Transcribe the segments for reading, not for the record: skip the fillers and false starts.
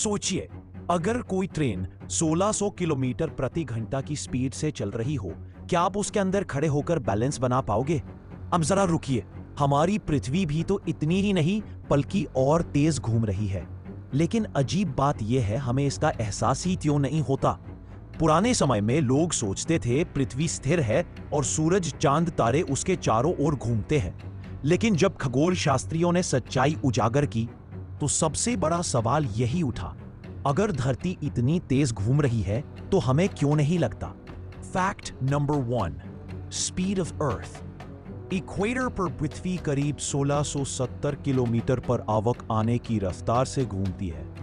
सोचिए, अगर कोई ट्रेन 1600 किलोमीटर प्रति घंटा की स्पीड से चल रही हो, क्या आप उसके अंदर खड़े होकर बैलेंस बना पाओगे? अब जरा रुकिए, हमारी पृथ्वी भी तो इतनी ही नहीं बल्कि और तेज घूम रही है। लेकिन अजीब बात यह है, हमें इसका एहसास ही क्यों नहीं होता। पुराने समय में लोग सोचते थे पृथ्वी स्थिर है और सूरज चांद तारे उसके चारों ओर घूमते हैं। लेकिन जब खगोल शास्त्रियों ने सच्चाई उजागर की तो सबसे बड़ा सवाल यही उठा, अगर धरती इतनी तेज घूम रही है तो हमें क्यों नहीं लगता। Fact number 1, speed of earth. Equator पर पृथ्वी करीब 1670 किलोमीटर पर आवक आने की रफ्तार से घूमती है।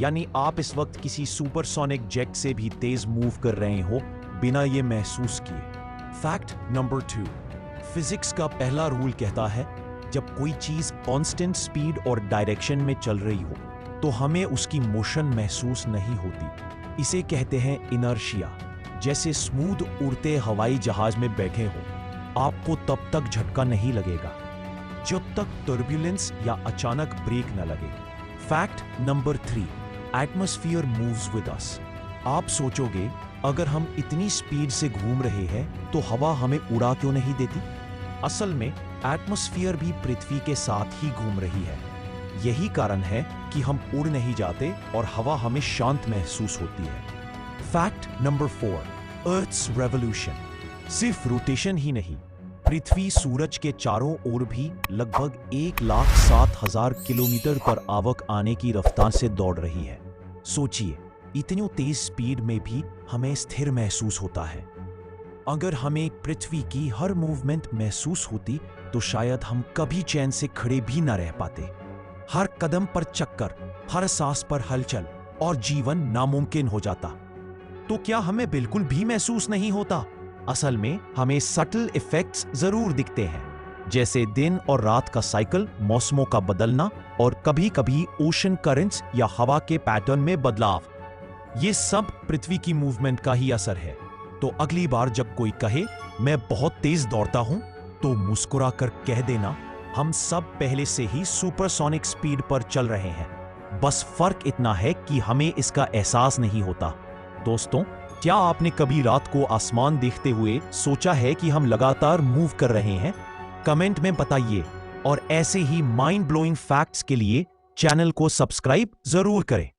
यानी आप इस वक्त किसी सुपरसोनिक जेट से भी तेज मूव कर रहे हो बिना ये महसूस किए। फैक्ट नंबर 2, फिजिक्स का पहला रूल कहता है, जब कोई चीज कांस्टेंट स्पीड और डायरेक्शन में चल रही हो तो हमें उसकी मोशन महसूस नहीं होती। इसे कहते हैं इनर्शिया। जैसे स्मूथ उड़ते हवाई जहाज में बैठे हो, आपको तब तक झटका नहीं लगेगा जब तक टर्बुलेंस या अचानक ब्रेक न लगे। Fact number 3, atmosphere moves with us. आप सोचोगे, अगर हम इतनी स्पीड से घूम रहे हैं तो हवा हमें उड़ा क्यों नहीं देती? असल में एटमॉस्फेयर भी पृथ्वी के साथ ही घूम रही है। यही कारण है कि हम उड़ नहीं जाते और हवा हमें शांत महसूस होती है। Fact number 4, earth's revolution. सिर्फ रोटेशन ही नहीं, पृथ्वी सूरज के चारों ओर भी लगभग 1,07,000 किलोमीटर पर आवक आने की रफ्तार से दौड़ रही है। सोचिए, इतनी तेज स्पीड में भी हमें स्थिर महसूस होता है। अगर हमें पृथ्वी की हर मूवमेंट महसूस होती तो शायद हम कभी चैन से खड़े भी न रह पाते। हर कदम पर चक्कर, हर सांस पर हलचल और जीवन नामुमकिन हो जाता। तो क्या हमें बिल्कुल भी महसूस नहीं होता? असल में हमें सटल इफेक्ट्स जरूर दिखते हैं, जैसे दिन और रात का साइकिल, मौसमों का बदलना और कभी-कभी ओशन करंट्स या हवा के पैटर्न में बदलाव। ये सब पृथ्वी की मूवमेंट का ही असर है। तो अगली बार जब कोई कहे मैं बहुत तेज दौड़ता हूं, तो मुस्कुरा कर कह देना, हम सब पहले से ही सुपरसोनिक स्पीड पर चल रहे हैं। बस फर्क इतना है कि हमें इसका एहसास नहीं होता। दोस्तों, क्या आपने कभी रात को आसमान देखते हुए सोचा है कि हम लगातार मूव कर रहे हैं? कमेंट में बताइए और ऐसे ही माइंड ब्लोइंग फैक्ट्स के लिए चैनल को सब्सक्राइब जरूर करें।